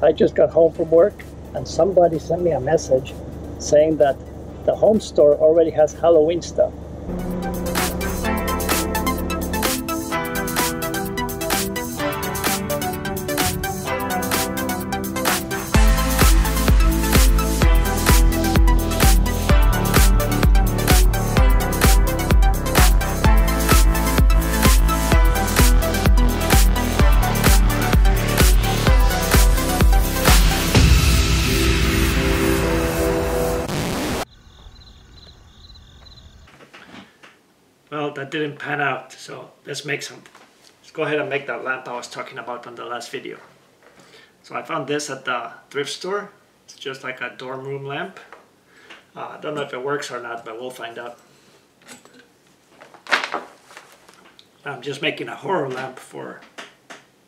I just got home from work and somebody sent me a message saying that the home store already has Halloween stuff. Well, that didn't pan out, so let's make something. Let's go ahead and make that lamp I was talking about on the last video. So I found this at the thrift store. It's just like a dorm room lamp. I don't know if it works or not, but we'll find out. I'm just making a horror lamp for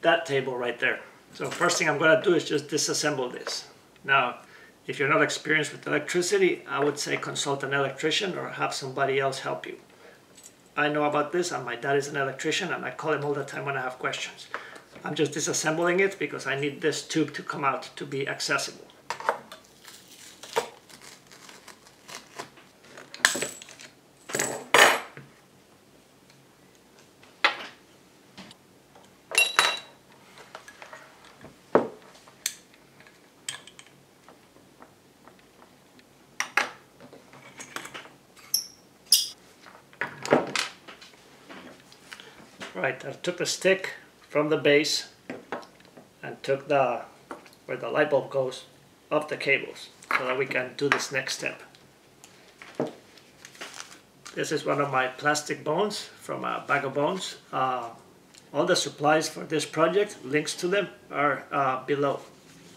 that table right there. So first thing I'm going to do is just disassemble this. Now, if you're not experienced with electricity, I would say consult an electrician or have somebody else help you. I know about this, and my dad is an electrician, and I call him all the time when I have questions. I'm just disassembling it because I need this tube to come out to be accessible. Right, I took the stick from the base and took where the light bulb goes off the cables so that we can do this next step. This is one of my plastic bones from a bag of bones. All the supplies for this project, links to them are below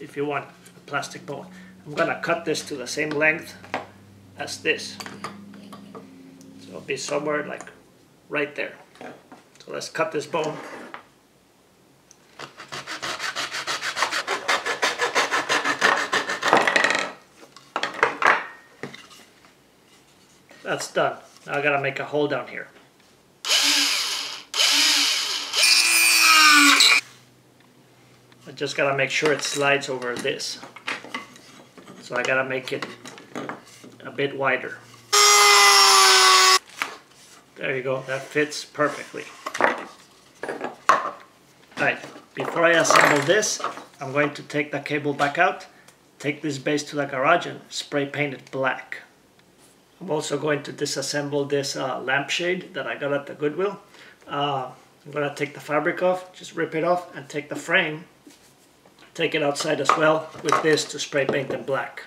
if you want a plastic bone. I'm gonna cut this to the same length as this. So it'll be somewhere like right there. So let's cut this bone. That's done. Now I gotta make a hole down here. I just gotta make sure it slides over this. So I gotta make it a bit wider. There you go, that fits perfectly. Right, before I assemble this, I'm going to take the cable back out, take this base to the garage and spray paint it black. I'm also going to disassemble this lampshade that I got at the Goodwill. I'm going to take the fabric off, just rip it off, and take the frame, take it outside as well with this to spray paint them black.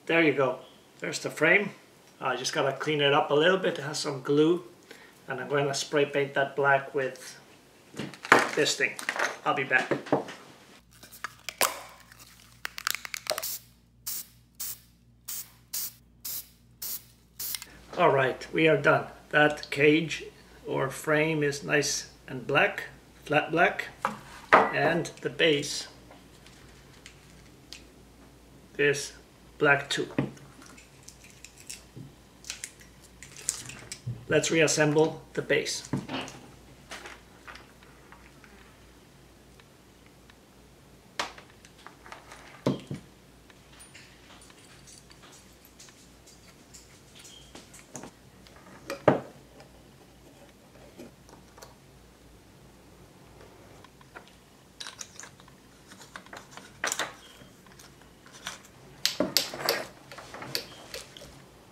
There you go. There's the frame. I just gotta clean it up a little bit. It has some glue, and I'm going to spray paint that black with this thing. I'll be back. All right, we are done. That cage or frame is nice and black, flat black, and the base is black too. Let's reassemble the base.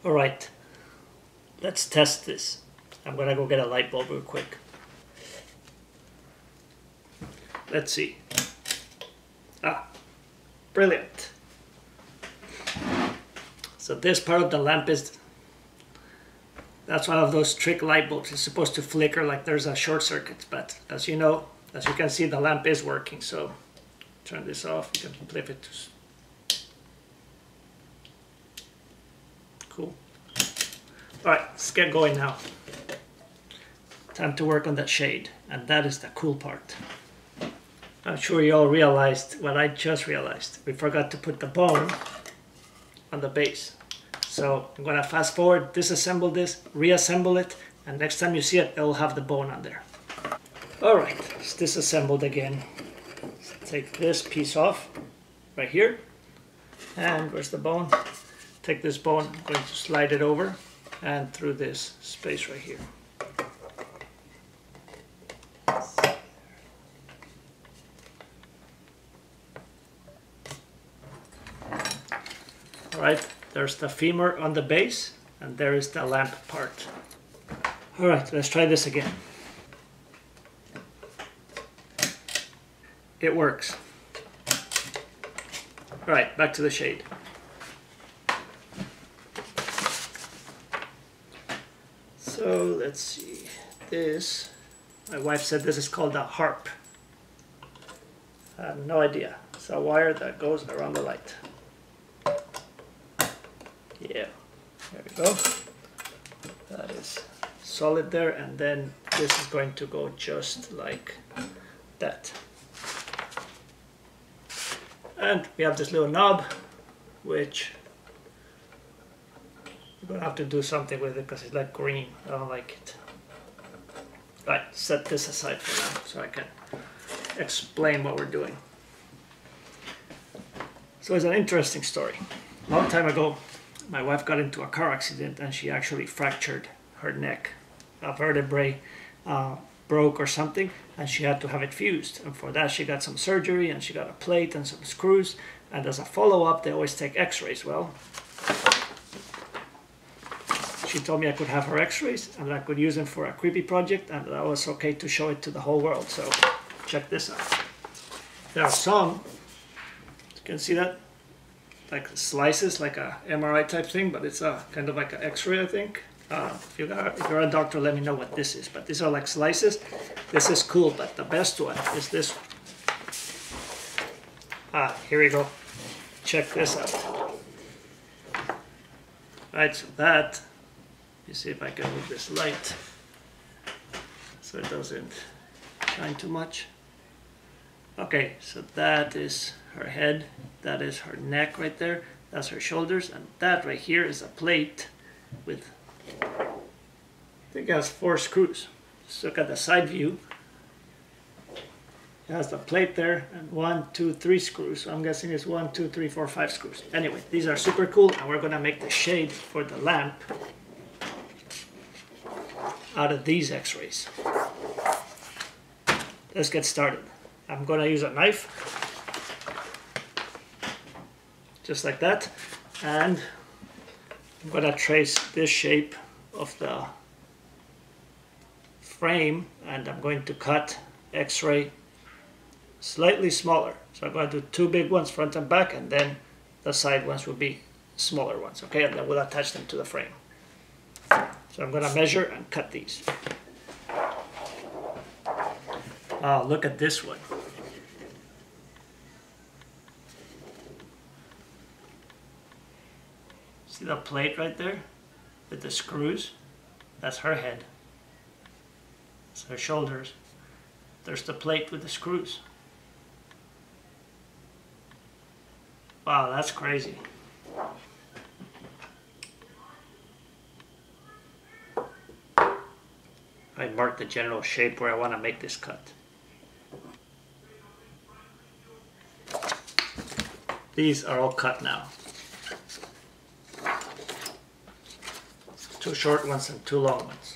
All right, let's test this. I'm gonna go get a light bulb real quick. Let's see. Ah, brilliant. So this part of the lamp that's one of those trick light bulbs. It's supposed to flicker like there's a short circuit, but as you know, as you can see, the lamp is working. So turn this off, you can flip it to cool. All right, let's get going now. Time to work on that shade, and that is the cool part. I'm sure you all realized what I just realized. We forgot to put the bone on the base. So I'm gonna fast forward, disassemble this, reassemble it, and next time you see it, it'll have the bone on there. All right, it's disassembled again. Let's take this piece off right here. And where's the bone? Take this bone, I'm going to slide it over and through this space right here. All right, there's the femur on the base, and there is the lamp part. All right, let's try this again. It works. All right, back to the shade. So let's see, this, my wife said this is called a harp. I have no idea. It's a wire that goes around the light. Yeah, there we go. That is solid there, and then this is going to go just like that. And we have this little knob, which we're gonna have to do something with it because it's like green. I don't like it. Right, set this aside for now so I can explain what we're doing. So it's an interesting story. A long time ago, my wife got into a car accident and she actually fractured her neck. A vertebrae broke or something, and she had to have it fused. And for that, she got some surgery and she got a plate and some screws. And as a follow-up, they always take x-rays. Well, she told me I could have her x-rays and I could use them for a creepy project, and that was okay to show it to the whole world. So check this out. There are some, you can see that, like slices, like a MRI type thing, but it's a kind of like an x-ray, I think. If you're a doctor, let me know what this is. But these are like slices. This is cool, but the best one is this one. Here we go. Check this out. Right, so that, let me see if I can move this light so it doesn't shine too much. Okay, so that is her head, that is her neck right there, that's her shoulders, and that right here is a plate with, I think it has 4 screws. Just look at the side view. It has the plate there and 1, 2, 3 screws. So I'm guessing it's 1, 2, 3, 4, 5 screws. Anyway, these are super cool, and we're gonna make the shade for the lamp out of these x-rays. Let's get started. I'm gonna use a knife, just like that, and I'm gonna trace this shape of the frame, and I'm going to cut x-ray slightly smaller. So I'm going to do 2 big ones front and back, and then the side ones will be smaller ones, okay? And then we'll attach them to the frame. So I'm gonna measure and cut these. Oh, look at this one. See the plate right there with the screws? That's her head. That's her shoulders. There's the plate with the screws. Wow, that's crazy. I marked the general shape where I want to make this cut. These are all cut now. 2 short ones and 2 long ones.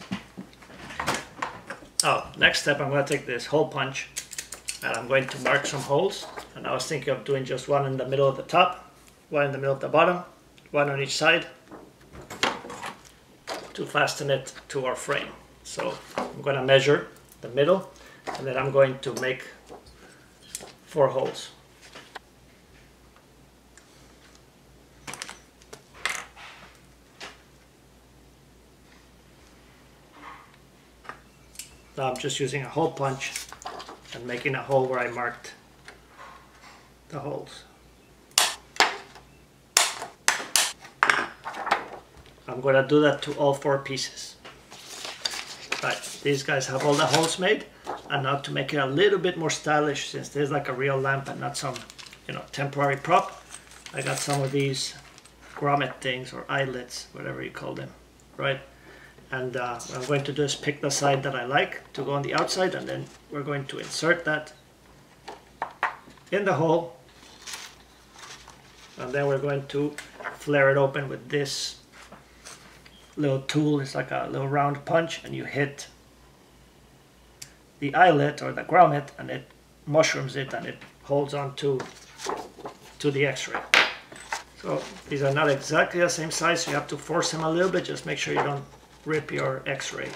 Oh, next step, I'm going to take this hole punch and I'm going to mark some holes. And I was thinking of doing just one in the middle of the top, one in the middle of the bottom, one on each side to fasten it to our frame. So I'm going to measure the middle, and then I'm going to make 4 holes. Now I'm just using a hole punch and making a hole where I marked the holes. I'm going to do that to all 4 pieces. Right, these guys have all the holes made. And now to make it a little bit more stylish, since there's like a real lamp and not some, you know, temporary prop, I got some of these grommet things or eyelets, whatever you call them, right? And what I'm going to do is pick the side that I like to go on the outside, and then we're going to insert that in the hole, and then we're going to flare it open with this little tool. It's like a little round punch, and you hit the eyelet or the grommet and it mushrooms it and it holds on to the x-ray. So these are not exactly the same size, so you have to force them a little bit. Just make sure you don't rip your x-ray.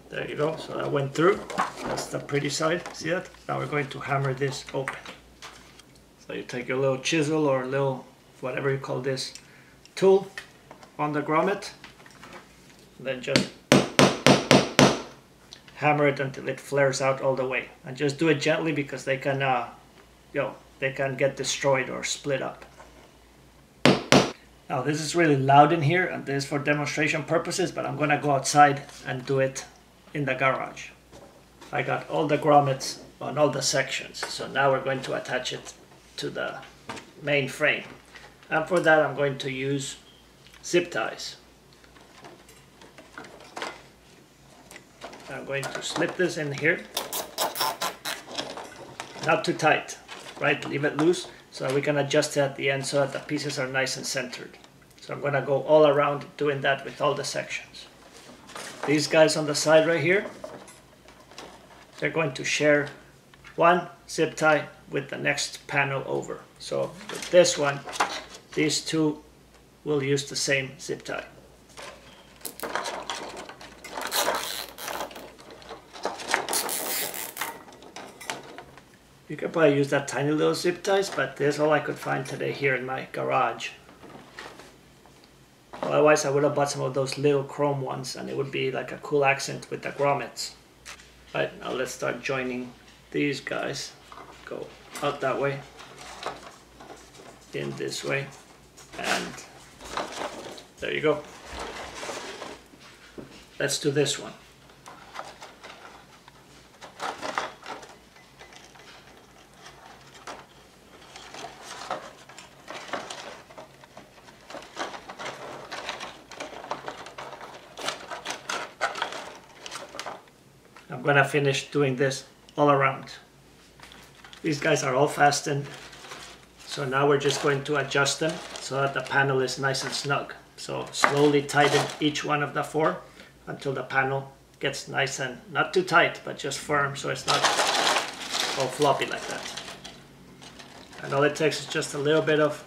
There you go, so that went through. That's the pretty side, see that? Now we're going to hammer this open. So you take your little chisel or little, whatever you call this, tool on the grommet, and then just hammer it until it flares out all the way. And just do it gently because they can, they can get destroyed or split up. Now this is really loud in here, and this is for demonstration purposes, but I'm gonna go outside and do it in the garage. I got all the grommets on all the sections, so now we're going to attach it to the main frame. And for that I'm going to use zip ties. I'm going to slip this in here. Not too tight, right? Leave it loose so we can adjust it at the end so that the pieces are nice and centered. So I'm going to go all around doing that with all the sections. These guys on the side right here, they're going to share one zip tie with the next panel over. So with this one, these two will use the same zip tie. You could probably use that tiny little zip ties, but this is all I could find today here in my garage. Otherwise I would have bought some of those little chrome ones, and it would be like a cool accent with the grommets. Right, now let's start joining these guys. Go out that way, in this way, and there you go. Let's do this one. I'm gonna finish doing this all around. These guys are all fastened, so now we're just going to adjust them so that the panel is nice and snug. So slowly tighten each one of the four until the panel gets nice and not too tight, but just firm, so it's not all floppy like that. And all it takes is just a little bit of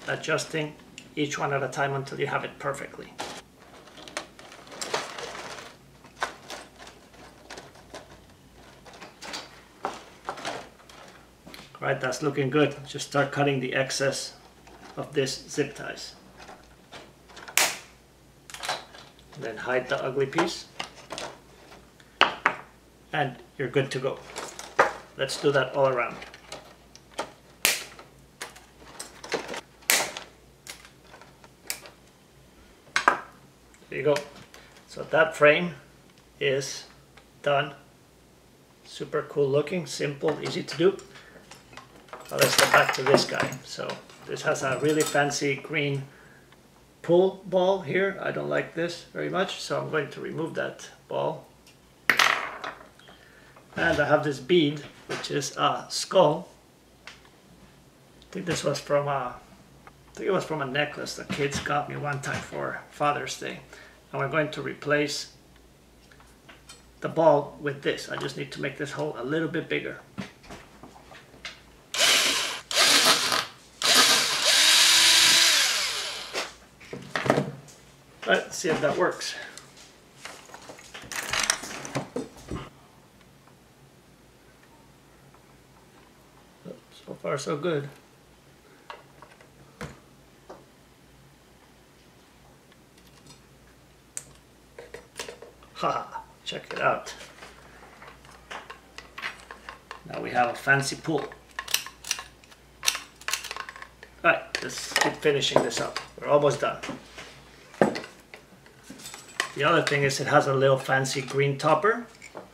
adjusting each one at a time until you have it perfectly. Right, that's looking good. Just start cutting the excess of this zip ties. Then hide the ugly piece. And you're good to go. Let's do that all around. There you go. So that frame is done. Super cool looking, simple, easy to do. Now let's get back to this guy. So this has a really fancy green pull ball here. I don't like this very much, so I'm going to remove that ball. And I have this bead, which is a skull. I think this was from a necklace the kids got me one time for Father's Day. And we're going to replace the ball with this. I just need to make this hole a little bit bigger. Let's see if that works. So far so good. Ha! Check it out. Now we have a fancy pull. Alright, let's keep finishing this up. We're almost done. The other thing is it has a little fancy green topper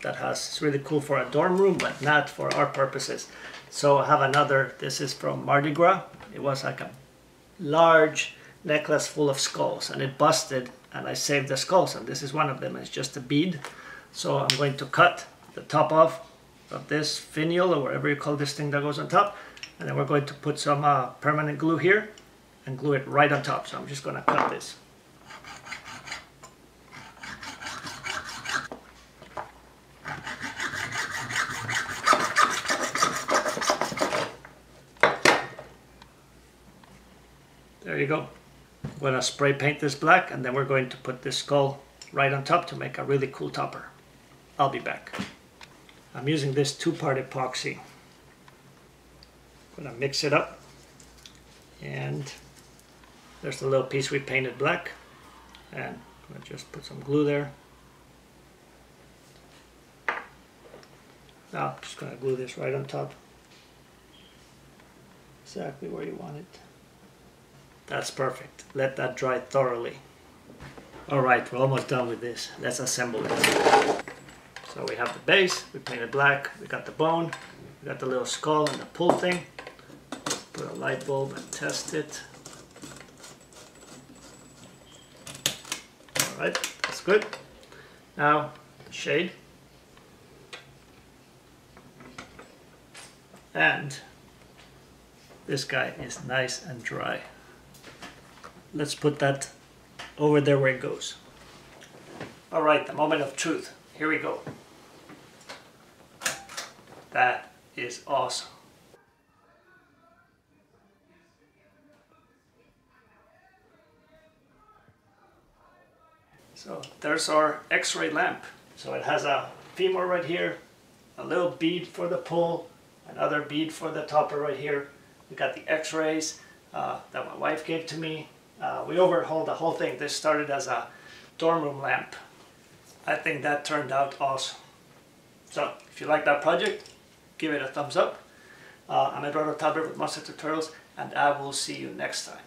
that it's really cool for a dorm room, but not for our purposes. So I have another, this is from Mardi Gras. It was like a large necklace full of skulls and it busted and I saved the skulls, and this is one of them. It's just a bead. So I'm going to cut the top off of this finial, or whatever you call this thing that goes on top, and then we're going to put some permanent glue here and glue it right on top. So I'm just going to cut this. There you go. I'm going to spray paint this black, and then we're going to put this skull right on top to make a really cool topper. I'll be back. I'm using this 2-part epoxy. I'm going to mix it up, and there's the little piece we painted black, and I'm going to just put some glue there. Now I'm just going to glue this right on top, exactly where you want it. That's perfect. Let that dry thoroughly. Alright, we're almost done with this. Let's assemble it. So we have the base, we painted black, we got the bone, we got the little skull and the pull thing. Put a light bulb and test it. Alright, that's good. Now, shade. And this guy is nice and dry. Let's put that over there where it goes. Alright, the moment of truth. Here we go. That is awesome. So there's our X-ray lamp. So it has a femur right here, a little bead for the pull, another bead for the topper right here. We got the X-rays that my wife gave to me. We overhauled the whole thing. This started as a dorm room lamp. I think that turned out awesome. So if you like that project, give it a thumbs up. I'm Eduardo Talbert with Monster Tutorials, and I will see you next time.